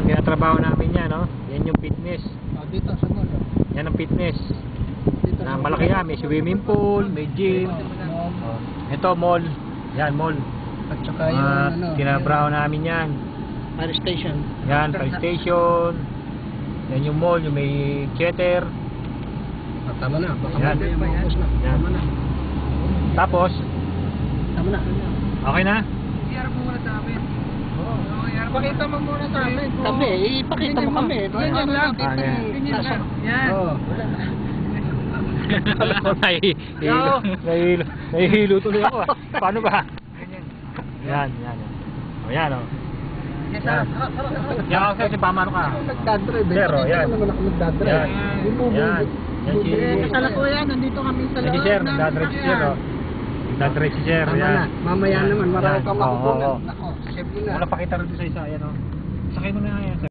Yan, tinatrabaho namin yan, no? Yan yung fitness. Dito sa mall. Yan ang fitness. Dito Na malaki yan, may swimming pool, may gym. Ito, mall. Yan, mall. At saka yung Tinabraho namin yan. fire station. Yan, fire station. Yan yung mall, yung may theater. Tama na, baka Yan. mamaya maubos na. Yan. Tama na. Tapos, Tama na. okay na? I-harap mo muna sa amin. Pakita mo muna sa amin. Kami, ipakita mo kami. Ganyan lang. Ganyan lang. Yan. Nahihilo tuloy ako. Paano ba? Yan, yan. O yan, o. Yan. Yan ako kasi pamano ka. Nagdadrive. Sir, o, yan. naman ako nagdadrive. Yan. Yan. Yan si... Kala ko yan, nandito kami sa Yan si loob. Sir, nagdadrive si Sir, o. Nagdadrive si Sir, Tama yan. na. Mamaya Yan. naman, marami Yan. ka Oo, makukunan. oo. Nako, save mo na. Wala pakita rin sa isa, yan, o. Sakay mo na yan.